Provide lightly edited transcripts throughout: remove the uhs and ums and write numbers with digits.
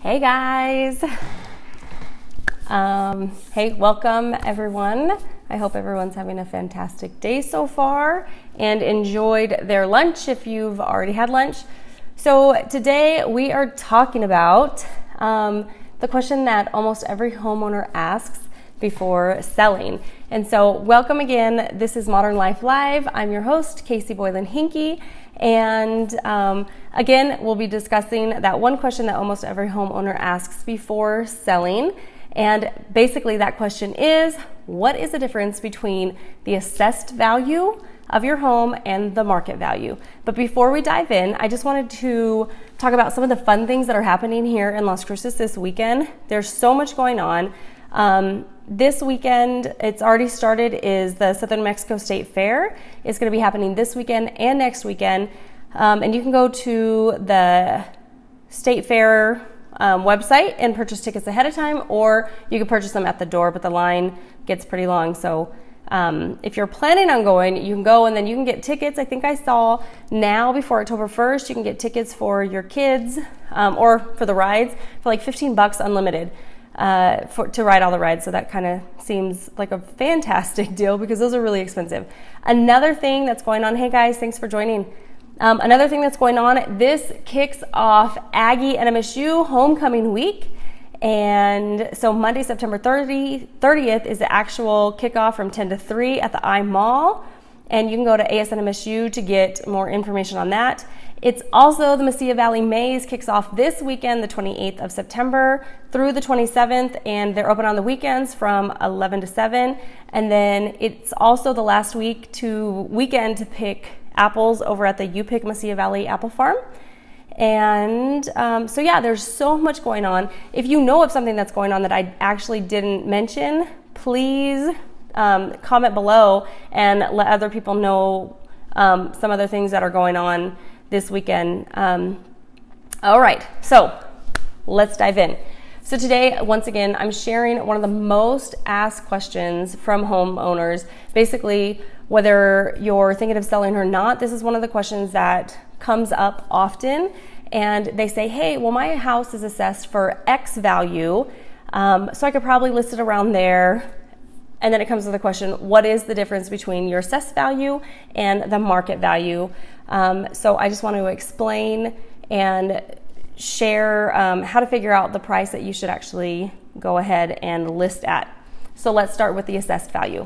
Hey guys. Hey, welcome everyone. I hope everyone's having a fantastic day so far and enjoyed their lunch if you've already had lunch. So today we are talking about the question that almost every homeowner asks before selling. And so welcome again. This is Modern Life Live. I'm your host, Boylan-Henke. And again, we'll be discussing that one question that almost every homeowner asks before selling. And basically that question is, what is the difference between the assessed value of your home and the market value? But before we dive in, I just wanted to talk about some of the fun things that are happening here in Las Cruces this weekend. There's so much going on. This weekend, it's already started, is the Southern Mexico State Fair. It's going to be happening this weekend and next weekend. And you can go to the State Fair website and purchase tickets ahead of time, or you can purchase them at the door, but the line gets pretty long. So if you're planning on going, you can go and then you can get tickets. I think I saw now before October 1st, you can get tickets for your kids or for the rides for like $15 unlimited. To ride all the rides. So that kind of seems like a fantastic deal because those are really expensive. Another thing that's going on, hey guys, thanks for joining. Another thing that's going on, this kicks off Aggie and MSU homecoming week. And so Monday, September 30th is the actual kickoff from 10 to 3 at the I Mall. And you can go to ASNMSU to get more information on that. It's also the Mesilla Valley Maze kicks off this weekend, the 28th of September through the 27th, and they're open on the weekends from 11 to 7. And then it's also the last weekend to pick apples over at the You Pick Mesilla Valley Apple Farm. And so yeah, there's so much going on. If you know of something that's going on that I actually didn't mention, please comment below and let other people know some other things that are going on this weekend. All right, so let's dive in. So today, once again, I'm sharing one of the most asked questions from homeowners. Basically, whether you're thinking of selling or not, this is one of the questions that comes up often. And they say, hey, well, my house is assessed for X value, so I could probably list it around there. And then it comes to the question, what is the difference between your assessed value and the market value? So I just want to explain and share how to figure out the price that you should actually go ahead and list at. So let's start with the assessed value.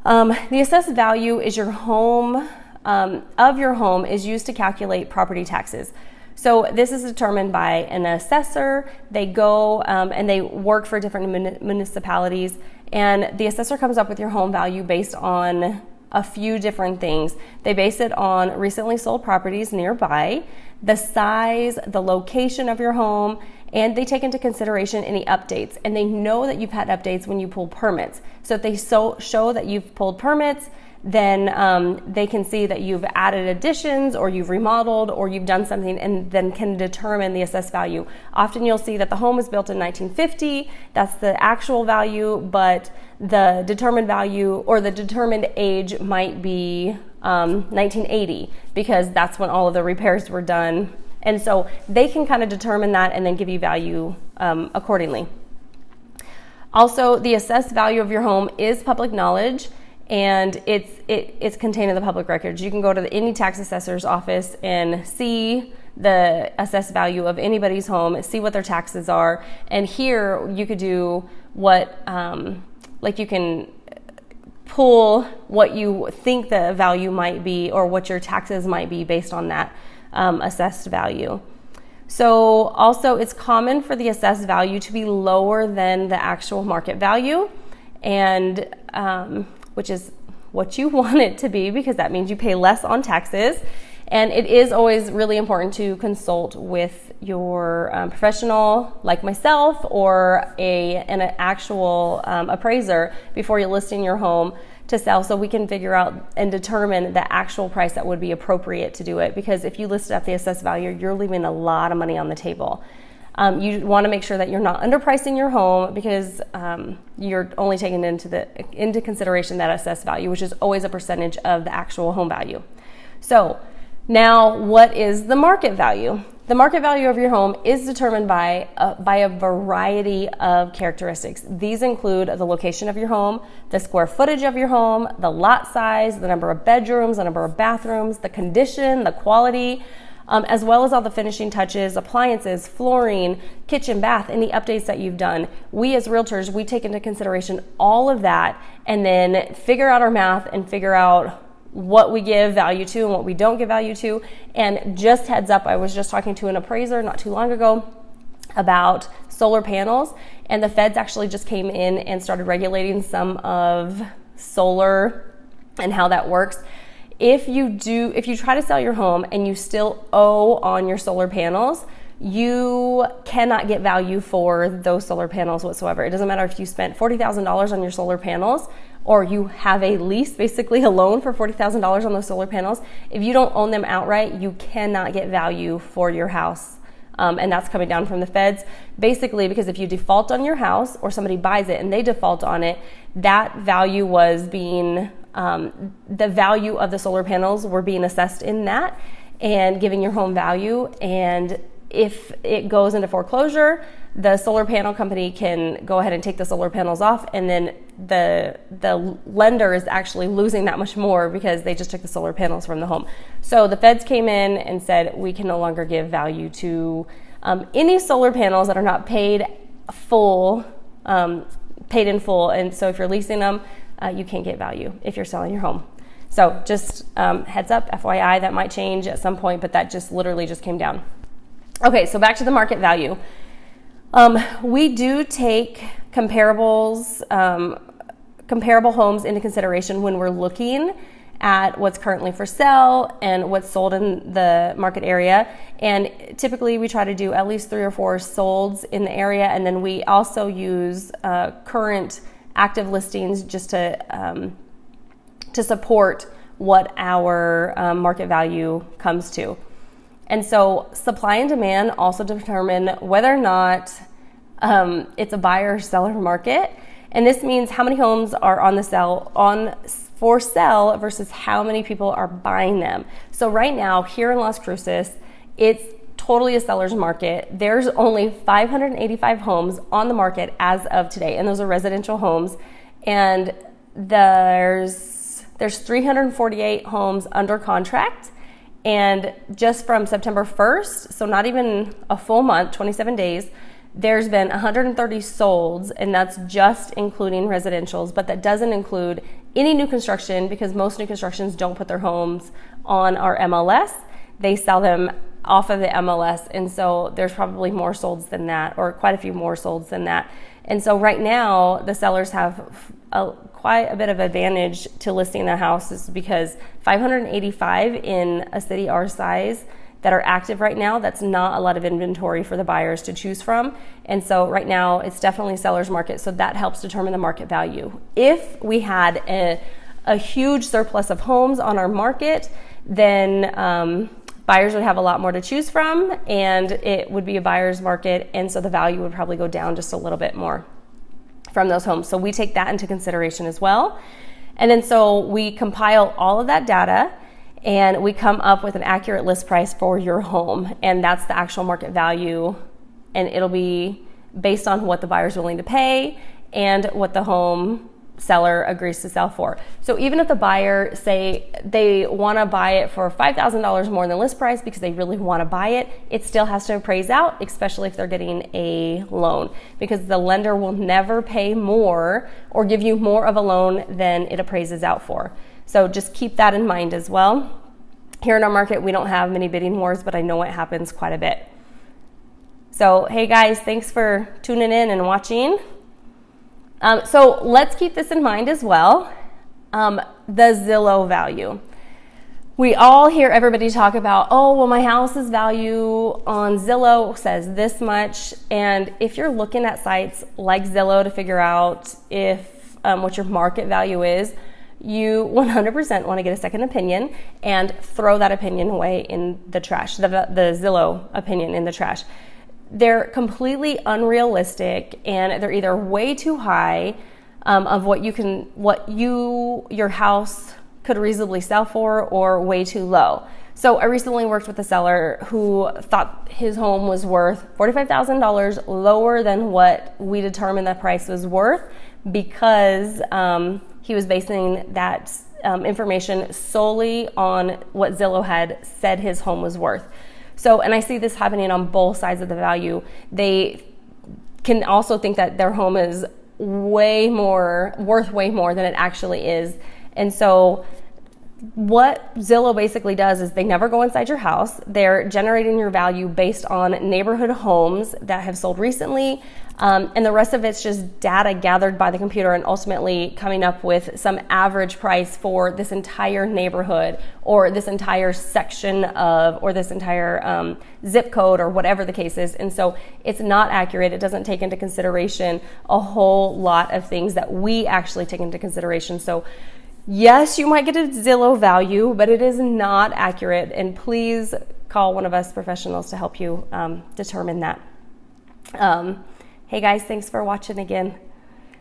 The assessed value is your home, of your home is used to calculate property taxes. So this is determined by an assessor. They go and they work for different municipalities, and the assessor comes up with your home value based on a few different things. They base it on recently sold properties nearby, the size, the location of your home, and they take into consideration any updates. And they know that you've had updates when you pull permits. So if they show that you've pulled permits, then they can see that you've added additions or you've remodeled or you've done something, and then can determine the assessed value. Often you'll see that the home was built in 1950, that's the actual value, but the determined value or the determined age might be 1980 because that's when all of the repairs were done. And so they can kind of determine that and then give you value accordingly. Also, the assessed value of your home is public knowledge, and it's contained in the public records. You can go to any tax assessor's office and see the assessed value of anybody's home, see what their taxes are, and here you could do what, like you can pull what you think the value might be or what your taxes might be based on that assessed value. So also it's common for the assessed value to be lower than the actual market value, and which is what you want it to be because that means you pay less on taxes. And it is always really important to consult with your professional like myself or an actual appraiser before you're listing your home to sell, so we can figure out and determine the actual price that would be appropriate to do it. Because if you list it at the assessed value, you're leaving a lot of money on the table. You want to make sure that you're not underpricing your home because you're only taking into consideration that assessed value, which is always a percentage of the actual home value. So Now, what is the market value? The market value of your home is determined by a variety of characteristics. These include the location of your home, the square footage of your home, the lot size, the number of bedrooms, the number of bathrooms, the condition, the quality, as well as all the finishing touches, appliances, flooring, kitchen, bath, any updates that you've done. We as realtors, we take into consideration all of that and then figure out our math and figure out what we give value to and what we don't give value to. And just heads up, I was just talking to an appraiser not too long ago about solar panels, and the feds actually just came in and started regulating some of solar and how that works. If you try to sell your home and you still owe on your solar panels, you cannot get value for those solar panels whatsoever. It doesn't matter if you spent $40,000 on your solar panels or you have a lease, basically a loan for $40,000 on those solar panels. If you don't own them outright, you cannot get value for your house. And that's coming down from the feds, basically because if you default on your house or somebody buys it and they default on it, that value was being, the value of the solar panels were being assessed in that and giving your home value. And if it goes into foreclosure, the solar panel company can go ahead and take the solar panels off, and then the lender is actually losing that much more because they just took the solar panels from the home. So the feds came in and said we can no longer give value to any solar panels that are not paid in full. And so if you're leasing them, you can't get value if you're selling your home. So just heads up, FYI, that might change at some point, but that just literally just came down. Okay, so back to the market value. We do take comparable homes into consideration when we're looking at what's currently for sale and what's sold in the market area. And typically we try to do at least 3 or 4 solds in the area. And then we also use current active listings just to support what our market value comes to. And so supply and demand also determine whether or not it's a buyer or seller market. And this means how many homes are for sale versus how many people are buying them. So right now here in Las Cruces, it's totally a seller's market. There's only 585 homes on the market as of today, and those are residential homes. And there's 348 homes under contract. And just from September 1st, so not even a full month, 27 days, there's been 130 solds, and that's just including residentials, but that doesn't include any new construction because most new constructions don't put their homes on our MLS. They sell them off of the MLS, and so there's probably more solds than that, or quite a few more solds than that. And so right now, the sellers have quite a bit of advantage to listing their houses because 585 in a city our size that are active right now, that's not a lot of inventory for the buyers to choose from. And so right now, it's definitely a seller's market, so that helps determine the market value. If we had a huge surplus of homes on our market, then buyers would have a lot more to choose from, and it would be a buyer's market, and so the value would probably go down just a little bit more from those homes. So we take that into consideration as well. And then so we compile all of that data, and we come up with an accurate list price for your home, and that's the actual market value, and it'll be based on what the buyer's willing to pay and what the home seller agrees to sell for. So even if the buyer say they want to buy it for $5,000 more than list price because they really want to buy it, it still has to appraise out, especially if they're getting a loan, because the lender will never pay more or give you more of a loan than it appraises out for. So just keep that in mind as well. Here in our market, we don't have many bidding wars, but I know it happens quite a bit. So hey guys, thanks for tuning in and watching. So let's keep this in mind as well, the Zillow value. We all hear everybody talk about, oh, well, my house's value on Zillow says this much. And if you're looking at sites like Zillow to figure out if what your market value is, you 100% want to get a second opinion and throw that opinion away in the trash, the Zillow opinion in the trash. They're completely unrealistic, and they're either way too high of what your house could reasonably sell for, or way too low. So I recently worked with a seller who thought his home was worth $45,000 lower than what we determined the price was worth, because he was basing that information solely on what Zillow had said his home was worth. So, and I see this happening on both sides of the value. They can also think that their home is worth way more than it actually is. And so what Zillow basically does is they never go inside your house. They're generating your value based on neighborhood homes that have sold recently. And the rest of it's just data gathered by the computer and ultimately coming up with some average price for this entire neighborhood or this entire section of, or this entire zip code or whatever the case is. And so it's not accurate. It doesn't take into consideration a whole lot of things that we actually take into consideration. So yes, you might get a Zillow value, but it is not accurate. And please call one of us professionals to help you determine that. Hey guys, thanks for watching again.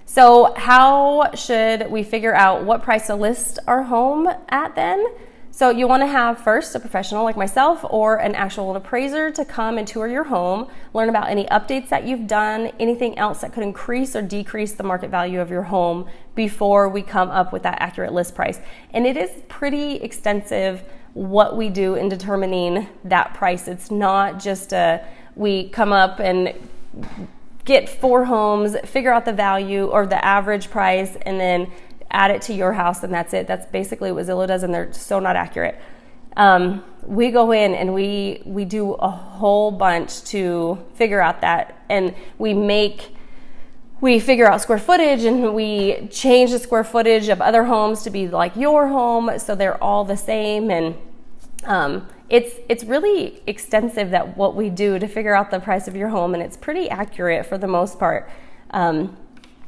So how should we figure out what price to list our home at then? So you want to have first a professional like myself or an actual appraiser to come and tour your home, learn about any updates that you've done, anything else that could increase or decrease the market value of your home before we come up with that accurate list price. And it is pretty extensive what we do in determining that price. It's not just we come up and get 4 homes, figure out the value or the average price, and then add it to your house, and that's it. That's basically what Zillow does, and they're so not accurate. We go in and we do a whole bunch to figure out that, and we figure out square footage, and we change the square footage of other homes to be like your home, so they're all the same. And it's really extensive that what we do to figure out the price of your home, and it's pretty accurate for the most part.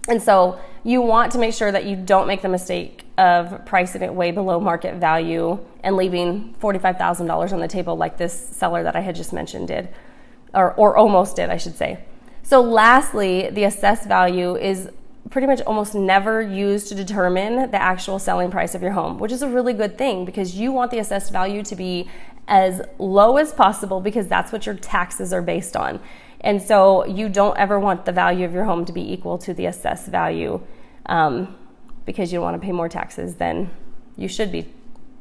And so you want to make sure that you don't make the mistake of pricing it way below market value and leaving $45,000 on the table like this seller that I had just mentioned did, or almost did, I should say. So lastly, the assessed value is pretty much almost never used to determine the actual selling price of your home, which is a really good thing because you want the assessed value to be as low as possible because that's what your taxes are based on. And so you don't ever want the value of your home to be equal to the assessed value because you don't want to pay more taxes than you should be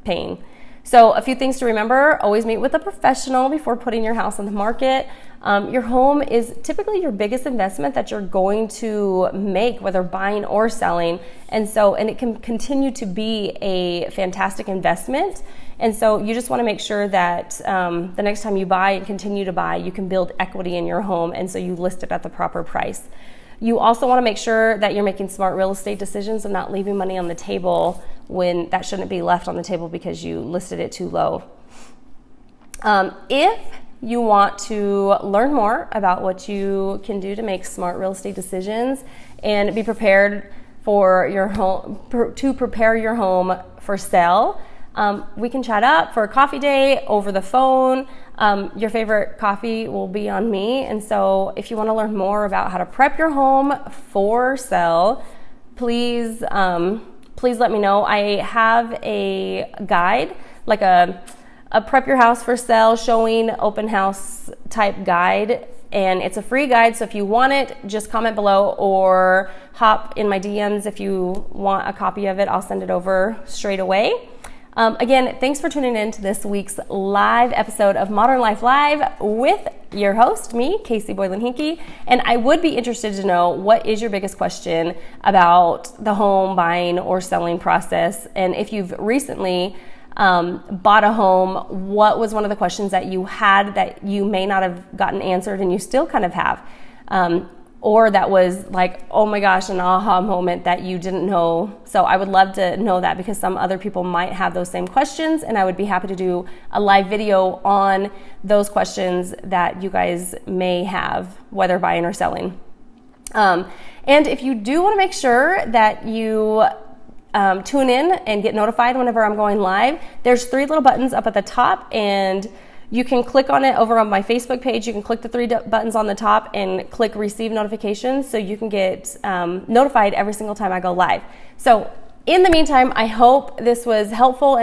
paying. So a few things to remember: always meet with a professional before putting your house on the market. Your home is typically your biggest investment that you're going to make, whether buying or selling. And it can continue to be a fantastic investment. And so you just want to make sure that the next time you buy and continue to buy, you can build equity in your home. And so you list it at the proper price. You also want to make sure that you're making smart real estate decisions and not leaving money on the table when that shouldn't be left on the table because you listed it too low. If you want to learn more about what you can do to make smart real estate decisions and be prepared for your home, to prepare your home for sale, we can chat up for a coffee day over the phone. Your favorite coffee will be on me. And so if you want to learn more about how to prep your home for sale, please let me know. I have a guide, like a prep your house for sale showing open house type guide. And it's a free guide. So if you want it, just comment below or hop in my DMs. If you want a copy of it, I'll send it over straight away. Again, thanks for tuning in to this week's live episode of Modern Life Live with your host, me, Casey Boylan-Henke. And I would be interested to know, what is your biggest question about the home buying or selling process? And if you've recently bought a home, what was one of the questions that you had that you may not have gotten answered and you still kind of have? Or that was like, oh my gosh, an aha moment that you didn't know. So I would love to know that because some other people might have those same questions, and I would be happy to do a live video on those questions that you guys may have, whether buying or selling. And if you do want to make sure that you tune in and get notified whenever I'm going live, there's 3 little buttons up at the top, and you can click on it over on my Facebook page. You can click the 3 buttons on the top and click receive notifications so you can get notified every single time I go live. So in the meantime, I hope this was helpful.